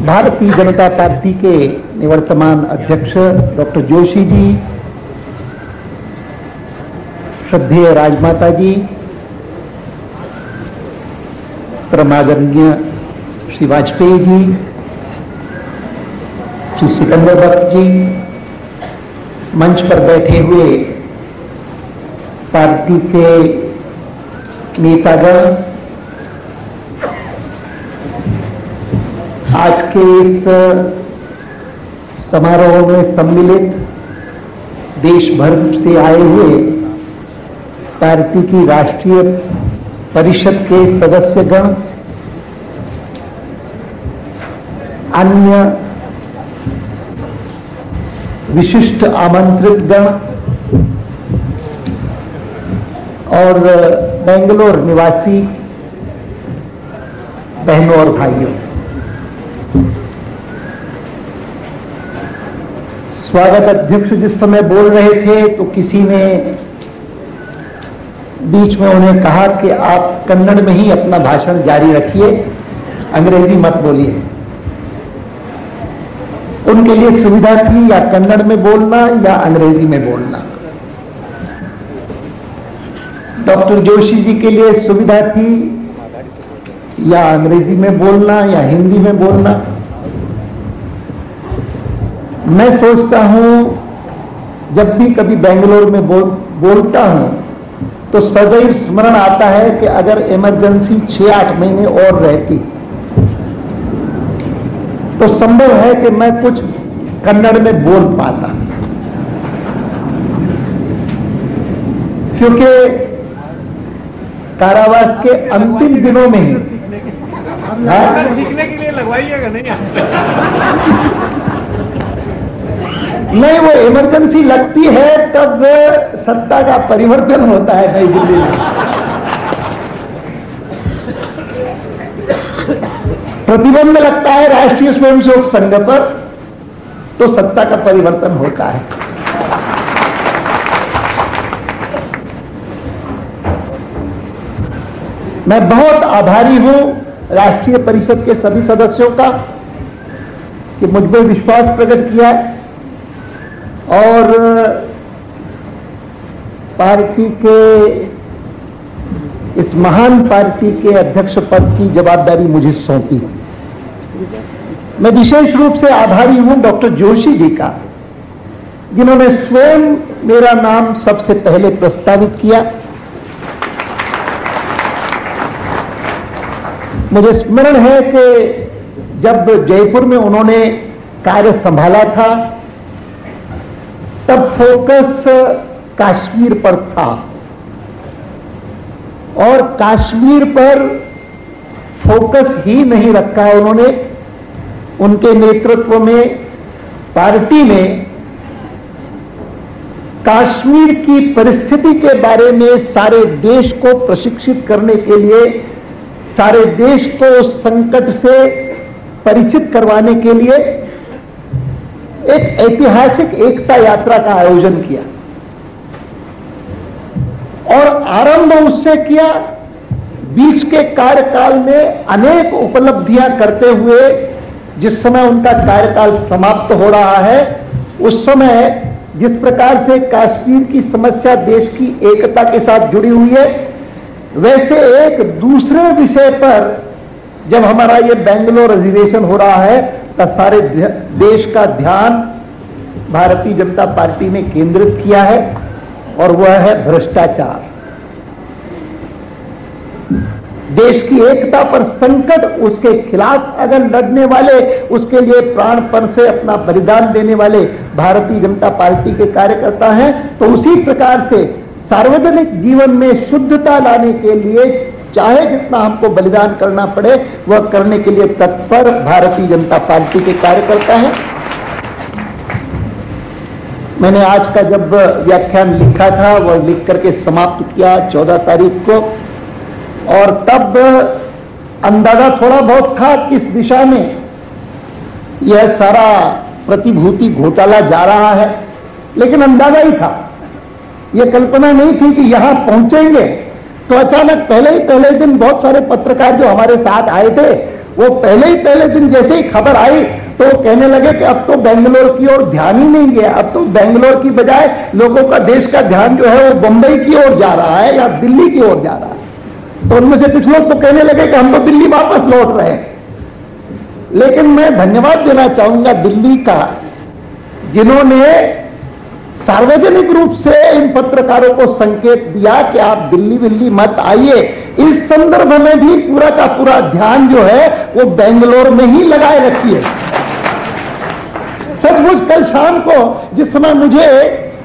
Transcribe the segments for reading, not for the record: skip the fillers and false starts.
Bharatiya Janata party के निवर्तमान अध्यक्ष डॉक्टर जोशी जी, श्रद्धेय राजमाता जी, परमादरणीय श्री वाजपेयी जी, श्री सिकंदर बख्श जी, मंच पर बैठे हुए पार्टी के नेतागण, आज के इस समारोह में सम्मिलित देश भर से आए हुए पार्टी की राष्ट्रीय परिषद के सदस्यगण, अन्य विशिष्ट आमंत्रित गण और बेंगलोर निवासी बहनों और भाइयों, स्वागत अध्यक्ष जिस समय बोल रहे थे तो किसी ने बीच में उन्हें कहा कि आप कन्नड़ में ही अपना भाषण जारी रखिए, अंग्रेजी मत बोलिए। उनके लिए सुविधा थी या कन्नड़ में बोलना या अंग्रेजी में बोलना। डॉक्टर जोशी जी के लिए सुविधा थी या अंग्रेजी में बोलना या हिंदी में बोलना। मैं सोचता हूं जब भी कभी बेंगलोर में बोलता हूं तो सदैव स्मरण आता है कि अगर इमरजेंसी 6-8 महीने और रहती तो संभव है कि मैं कुछ कन्नड़ में बोल पाता, क्योंकि कारावास के अंतिम दिनों में ही सीखने के लिए लगवाइएगा नहीं, वो इमरजेंसी लगती है तब सत्ता का परिवर्तन होता है नई दिल्ली में। प्रतिबंध लगता है राष्ट्रीय स्वयंसेवक संघ पर तो सत्ता का परिवर्तन होता है। मैं बहुत आभारी हूं राष्ट्रीय परिषद के सभी सदस्यों का कि मुझ पर विश्वास प्रकट किया और पार्टी के इस महान पार्टी के अध्यक्ष पद की जवाबदारी मुझे सौंपी। मैं विशेष रूप से आभारी हूं डॉक्टर जोशी जी का, जिन्होंने स्वयं मेरा नाम सबसे पहले प्रस्तावित किया। मुझे स्मरण है कि जब जयपुर में उन्होंने कार्य संभाला था तब फोकस कश्मीर पर था और कश्मीर पर फोकस ही नहीं रखा है उन्होंने। उनके नेतृत्व में पार्टी ने कश्मीर की परिस्थिति के बारे में सारे देश को प्रशिक्षित करने के लिए, सारे देश को उस संकट से परिचित करवाने के लिए एक ऐतिहासिक एकता यात्रा का आयोजन किया और आरंभ उससे किया। बीच के कार्यकाल में अनेक उपलब्धियां करते हुए जिस समय उनका कार्यकाल समाप्त हो रहा है, उस समय जिस प्रकार से कश्मीर की समस्या देश की एकता के साथ जुड़ी हुई है, वैसे एक दूसरे विषय पर जब हमारा ये बेंगलोर अधिवेशन हो रहा है तब सारे देश का ध्यान भारतीय जनता पार्टी ने केंद्रित किया है और वह है भ्रष्टाचार। देश की एकता पर संकट, उसके खिलाफ अगर लड़ने वाले, उसके लिए प्राणपण से अपना बलिदान देने वाले भारतीय जनता पार्टी के कार्यकर्ता हैं, तो उसी प्रकार से सार्वजनिक जीवन में शुद्धता लाने के लिए चाहे जितना हमको बलिदान करना पड़े वह करने के लिए तत्पर भारतीय जनता पार्टी के कार्यकर्ता हैं। मैंने आज का जब व्याख्यान लिखा था वह लिख करके समाप्त किया 14 तारीख को, और तब अंदाजा थोड़ा बहुत था किस दिशा में यह सारा प्रतिभूति घोटाला जा रहा है, लेकिन अंदाजा ही था। यह कल्पना नहीं थी कि यहां पहुंचेंगे। तो अचानक पहले दिन बहुत सारे पत्रकार जो हमारे साथ आए थे वो पहले दिन जैसे ही खबर आई तो कहने लगे कि अब तो बेंगलोर की ओर ध्यान ही नहीं गया, अब तो बेंगलोर की बजाय लोगों का, देश का ध्यान जो है वो बंबई की ओर जा रहा है या दिल्ली की ओर जा रहा है। तो उनमें से कुछ लोग तो कहने लगे कि हम तो दिल्ली वापस लौट रहे हैं। लेकिन मैं धन्यवाद देना चाहूंगा दिल्ली का, जिन्होंने सार्वजनिक रूप से इन पत्रकारों को संकेत दिया कि आप दिल्ली मत आइए। इस संदर्भ में भी पूरा का पूरा ध्यान जो है वो बेंगलोर में ही लगाए रखिए। सचमुच कल शाम को जिस समय मुझे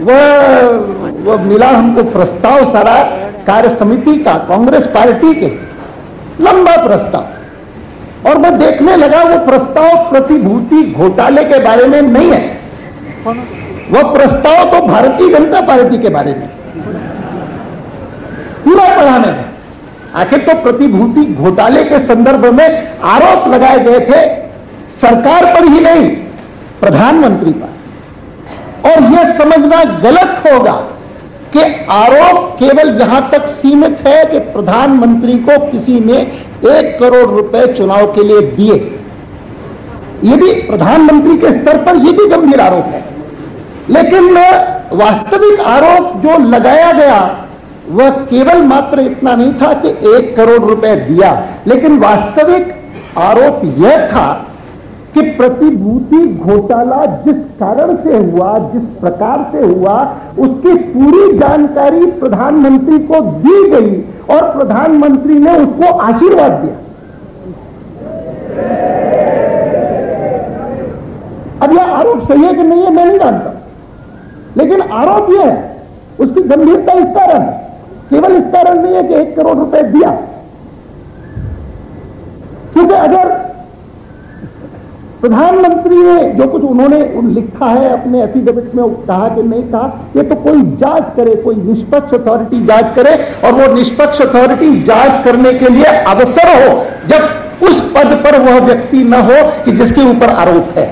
वह मिला हमको प्रस्ताव सारा कार्य समिति का, कांग्रेस पार्टी के, लंबा प्रस्ताव, और मैं देखने लगा वो प्रस्ताव प्रतिभूति घोटाले के बारे में नहीं है, वह प्रस्ताव तो भारतीय जनता पार्टी के बारे में पूरा पढ़ा मैंने। आखिर तो प्रतिभूति घोटाले के संदर्भ में आरोप लगाए गए थे सरकार पर ही नहीं, प्रधानमंत्री पर। और यह समझना गलत होगा कि आरोप केवल यहां तक सीमित है कि प्रधानमंत्री को किसी ने 1 करोड़ रुपए चुनाव के लिए दिए। यह भी प्रधानमंत्री के स्तर पर यह भी गंभीर आरोप है। लेकिन वास्तविक आरोप जो लगाया गया वह केवल मात्र इतना नहीं था कि 1 करोड़ रुपए दिया, लेकिन वास्तविक आरोप यह था कि प्रतिभूति घोटाला जिस कारण से हुआ, जिस प्रकार से हुआ, उसकी पूरी जानकारी प्रधानमंत्री को दी गई और प्रधानमंत्री ने उसको आशीर्वाद दिया। अब यह आरोप सही है कि नहीं है मैं नहीं जानता, लेकिन आरोप यह है, उसकी गंभीरता इस कारण है, केवल इस कारण नहीं है कि 1 करोड़ रुपए दिया। क्योंकि अगर प्रधानमंत्री ने जो कुछ उन्होंने लिखा है अपने एफिडेविट में, कहा कि नहीं कहा, ये तो कोई जांच करे, कोई निष्पक्ष अथॉरिटी जांच करे, और वो निष्पक्ष अथॉरिटी जांच करने के लिए अवसर हो जब उस पद पर वह व्यक्ति न हो कि जिसके ऊपर आरोप है।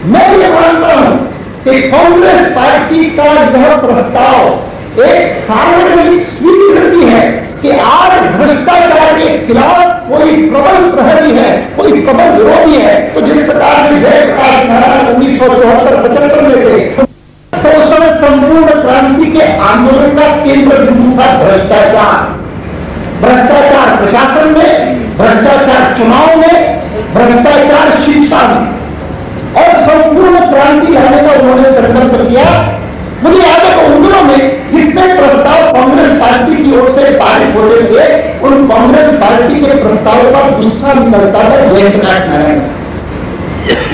मैं ये मानता हूं कि कांग्रेस पार्टी का यह प्रस्ताव एक सार्वजनिक स्वीकृति है कि आज भ्रष्टाचार के खिलाफ कोई प्रबल प्रहरी है, कोई प्रबल विरोधी है। तो जिस प्रकार से जयप्रकाश नारायण 1974-75 में थे, तो उस समय संपूर्ण क्रांति के आंदोलन का केंद्र बिंदु था भ्रष्टाचार। भ्रष्टाचार प्रशासन में, भ्रष्टाचार चुनाव में, भ्रष्टाचार शिक्षा में, और संपूर्ण क्रांति लाने का उन्होंने संकल्प किया। मुझे याद है उन दिनों में जितने प्रस्ताव कांग्रेस पार्टी की ओर से पारित होते थे, उन कांग्रेस पार्टी के प्रस्ताव पर गुस्सा निकलता था जयप्रकाश नारायण।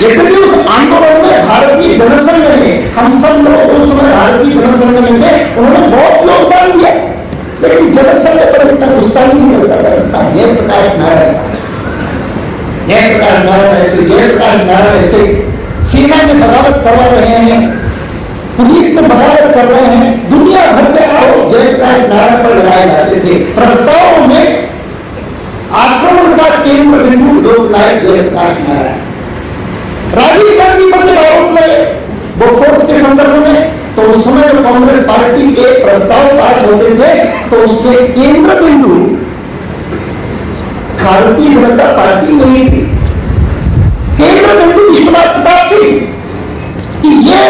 यद्यपि उस आंदोलन में भारतीय जनसंघ ने, हम सब लोग उस समय भारतीय जनसंघ में थे, उन्होंने बहुत योगदान दिया, लेकिन जनसंघ पर इतना गुस्सा नहीं निकलता था। जयप्रकाश नारायण ऐसे सेना में बगावत करवा रहे हैं, पुलिस में बगावत कर रहे हैं, दुनिया भर के आरोप जयप्रकाश नारायण पर लगाए जाते थे। प्रस्ताव में आक्रमण का केंद्र बिंदु लोकनायक जयप्रकाश नारायण। राजीव गांधी पर जब आरोप लगे बोफोर्स के संदर्भ में, तो उस समय जो कांग्रेस पार्टी के प्रस्ताव पास होते थे, तो उसमें केंद्र बिंदु भारतीय जनता पार्टी नहीं थी, केंद्र बिंदु विश्वनाथ प्रताप सिंह कि ये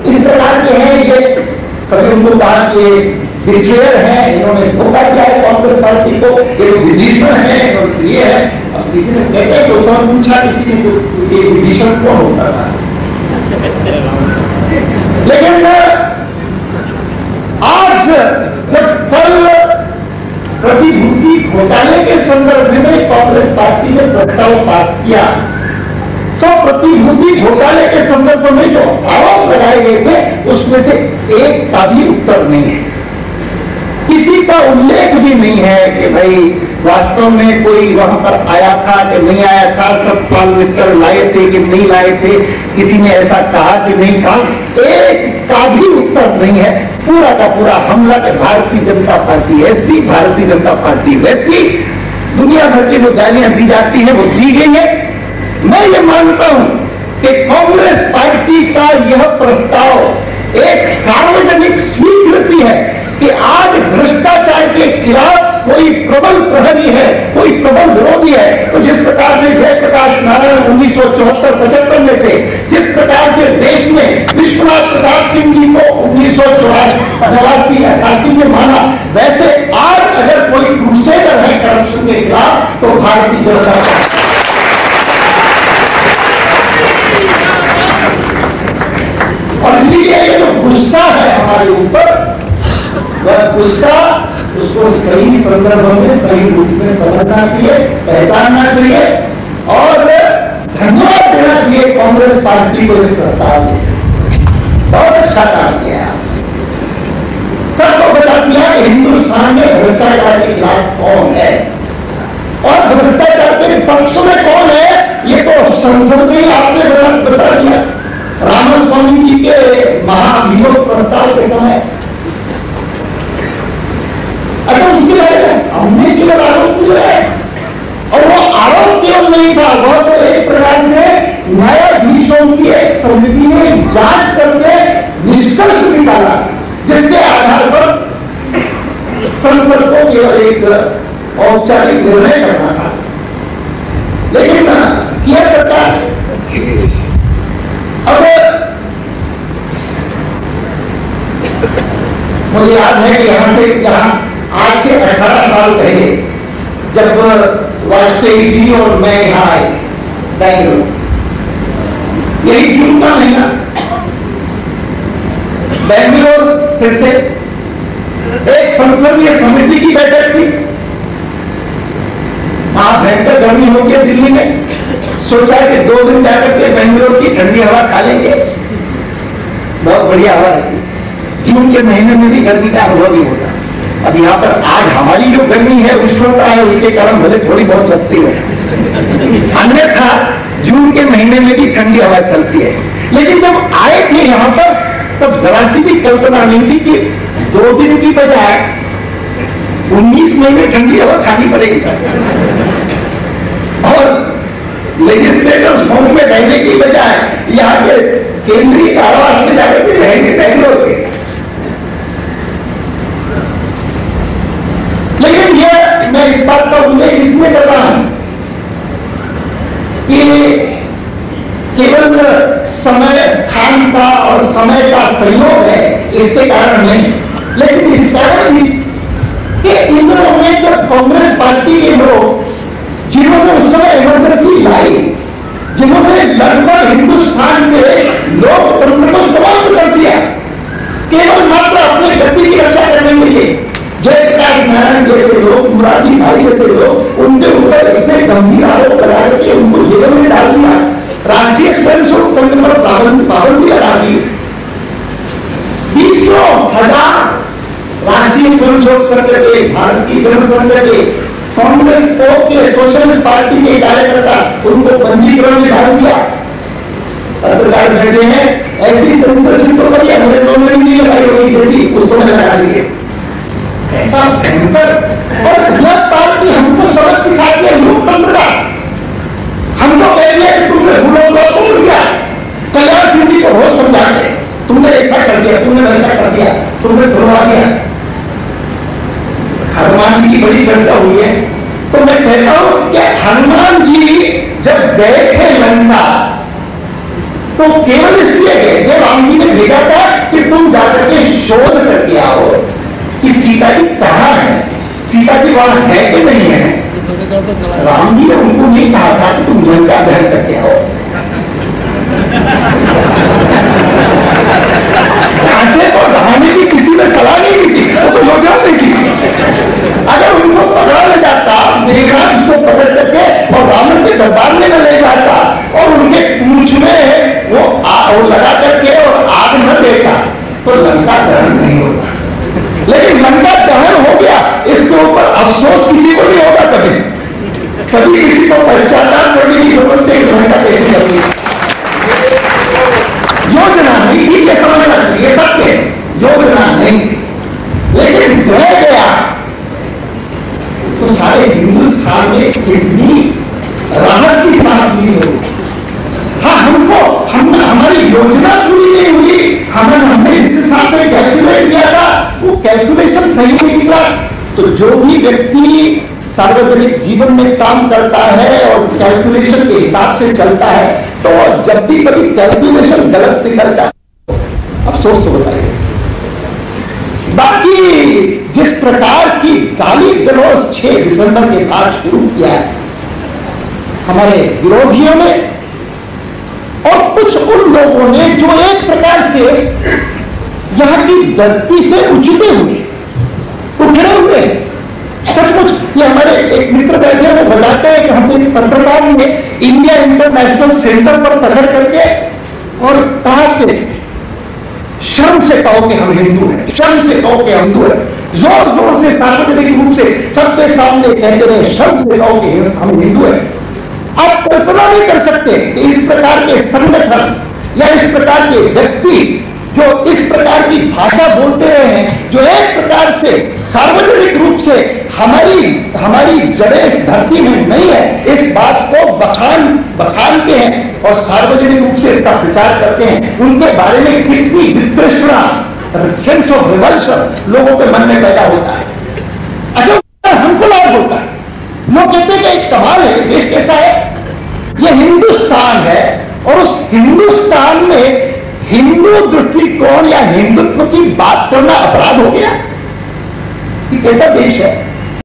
इस प्रकार के हैं, ये कभी उनको कहा कि बिट्रेयर है, इन्होंने धोखा किया है कांग्रेस पार्टी को, ये विभीषण है, ये है। अब किसी ने कहते तो सब पूछा, किसी ने ये विभीषण कौन होता था, लेकिन आज जब कल प्रतिभूति घोटाले के संदर्भ में कांग्रेस पार्टी ने प्रस्ताव पास किया, तो प्रतिभूति घोटाले के संदर्भ में जो आरोप लगाए गए थे उसमें से एक का भी उत्तर नहीं है, किसी का उल्लेख भी नहीं है कि भाई वास्तव में कोई वहां पर आया था कि नहीं आया था, सब पाल मित्र लाए थे कि नहीं लाए थे, किसी ने ऐसा कहा कि नहीं कहा, एक का भी उत्तर नहीं है। पूरा का पूरा हमला के भारतीय जनता पार्टी ऐसी, भारतीय जनता पार्टी वैसी, दुनिया भर की जो गालियां दी जाती है वो दी गई है। मैं ये मानता हूं कि कांग्रेस पार्टी का यह प्रस्ताव एक सार्वजनिक स्वीकृति है कि आज भ्रष्टाचार के खिलाफ कोई प्रबल प्रहरी है, कोई प्रबल विरोधी है। तो जिस प्रकार से से जयप्रकाश नारायण 1974-75 में थे, जिस प्रकार से देश में विश्वनाथ प्रताप सिंह जी को 1984-88 में माना, वैसे आज अगर कोई क्रूसेडर है करप्शन के खिलाफ तो भारतीय जनता पार्टी। और इसलिए ये जो गुस्सा है हमारे ऊपर, वह गुस्सा उसको सही संदर्भ में सही रूप में समझना चाहिए, पहचानना चाहिए और धन्यवाद देना चाहिए कांग्रेस पार्टी को इस प्रस्ताव में। बहुत अच्छा काम किया, सबको बता दिया कि हिंदुस्तान में भ्रष्टाचार के खिलाफ कौन है और भ्रष्टाचार के पक्ष में कौन है, ये तो संसद में ही आपने बता दिया रामास्वामी जी के महाभियोग प्रस्ताव के समय। अच्छा, उसके बारे में हमने केवल आरोप किया है, और वो आरोप केवल नहीं था, वह तो एक प्रकार से न्यायाधीशों की एक समिति ने जांच करके निष्कर्ष निकाला, जिसके आधार पर संसद को केवल एक औपचारिक निर्णय करना था, लेकिन किया सरकार। अब मुझे याद है कि यहाँ आज से 18 साल पहले जब वाजपेयी जी और मैं यहाँ आए बेंगलुरु, यही जून का महीना, बेंगलुरु फिर से एक संसदीय समिति की बैठक थी। वहां भयंकर गर्मी हो गई दिल्ली में, सोचा कि 2 दिन जाकर के बेंगलुरु की ठंडी हवा खा लेंगे, बहुत बढ़िया हवा रहती। जून के महीने में भी गर्मी का अनुभव ही होता। अब यहाँ पर आज हमारी जो गर्मी है उष्णता है, उसके कारण भले थोड़ी बहुत लगती है, अन्यथा जून के महीने में भी ठंडी हवा चलती है। लेकिन जब आए थे यहाँ पर तब जरा सी भी कल्पना नहीं थी कि 2 दिन की बजाय 19 महीने ठंडी हवा खानी पड़ेगी। और लेजिस्लेटर्स होम में रहने की बजाय यहाँ के केंद्रीय कारावास में जाकर के रहेंगे बेंगलोर के। लेकिन ये मैं इस बात का उल्लेख इसमें कर रहा हूं कि केवल समय स्थान का और समय का सहयोग है इसके कारण नहीं, लेकिन इस कारण भी कि इन दिनों में जब कांग्रेस पार्टी के लोग जिन्होंने उस समय इमरजेंसी लाई, जिन्होंने लगभग हिंदुस्तान से लोकतंत्र को समाप्त कर दिया केवल मात्र अपने गद्दी की रक्षा करने के लिए, जयप्रकाश नारायण जैसे लोग, मुरारी भाई जैसे लोग, उनके ऊपर इतने गंभीर आरोप लगा करके उनको जेल में डाल दिया, राष्ट्रीय स्वयंसेवक संघ पर पाबंदी लगा दी, 20,000 राष्ट्रीय स्वयंसेवक संघ के, भारतीय जनसंघ के, कांग्रेस के, सोशलिस्ट पार्टी के कार्यकर्ता उनको पंजीकरण में डाल दिया। पत्रकार बैठे हैं, ऐसी सेंसरशिप तो करिए, अंग्रेजों ने नहीं लगाई होगी जैसी उस समय लगा दी है। ऐसा भयंकर, और यह पार्टी हमको सबक सिखाती है लोकतंत्र का। हमको कह दिया कि तुमने भूलो तो भूल गया, कल्याण सिंह जी को रोज समझाते, तुमने ऐसा कर दिया, तुमने वैसा कर दिया, तुमने भुलवा दिया। हनुमान जी की बड़ी चर्चा हुई है, तो मैं कहता हूं कि हनुमान जी जब गए थे लंका तो केवल इसलिए गए थे, राम जी ने भेजा था कि तुम जाकर के शोध करके आओ कि सीता जी कहां है, सीता जी वहां है कि नहीं है। राम जी ने उनको नहीं कहा था कि तुम लंका दहन करके आओ। ढांचे को ढहाने की किसी ने सलाह नहीं दी थी, वो तो योजना नहीं की। अगर उनको पकड़ा ले जाता, मेघनाथ उसको पकड़ करके और रावण के दरबार में ले जाता और उनके पूंछ में वो लगा करके और आग न देता तो लंका दहन नहीं होता। लेकिन लंका दहन हो गया, इसके ऊपर अफसोस किसी को नहीं होगा। कभी किसी को पश्चाताप करने की जरूरत नहीं। लंका कैसे करनी योजना नहीं थी, ये समझना चाहिए सबके, योजना नहीं थी, लेकिन रह गया तो सारे हिंदुस्तान में कितनी राहत की सांस ली होगी। हाँ, हमारी योजना पूरी नहीं हुई, हमने जिस हिसाब से कैलकुलेट किया था वो कैलकुलेशन सही नहीं निकला, तो जो भी व्यक्ति सार्वजनिक जीवन में काम करता है और कैलकुलेशन के हिसाब से चलता है, तो जब भी कभी कैलकुलेशन गलत निकलता है अफसोस तो बताइए। बाकी जिस प्रकार की गाली गलौज 6 दिसंबर के बाद शुरू किया है हमारे विरोधियों ने और कुछ उन लोगों ने जो एक प्रकार से यहां की धरती से उछले हुए उखड़े हुए, सचमुच ये हमारे एक मित्र बैठे हैं, वो बताते हैं कि हम एक पत्रकार ने इंडिया इंटरनेशनल सेंटर पर पकड़ करके और कहा कि शर्म से कहो कि हम हिंदू हैं, शर्म से कहो कि हम हिंदू हैं, जोर जोर से सार्वजनिक रूप से सबके सामने कहते रहे शर्म से कहो कि हम हिंदू हैं। आप कल्पना नहीं कर सकते कि इस प्रकार के संगठन या इस प्रकार के व्यक्ति जो इस प्रकार की भाषा बोलते रहे हैं, जो एक प्रकार से सार्वजनिक रूप से हमारी जड़ें इस धरती में नहीं है, इस बात को बखानते हैं और सार्वजनिक रूप से इसका प्रचार करते हैं, उनके बारे में कितनी वितृष्णा, सेंस ऑफ रिवल्शन लोगों के मन में पैदा होता है। अच्छा, हमको लाभ होता है। लोग कहते हैं कि एक कमाल है, देश कैसा है, यह हिंदुस्तान है और उस हिंदुस्तान में हिंदू दृष्टिकोण या हिंदुत्व की बात करना अपराध हो गया। ये कैसा देश है?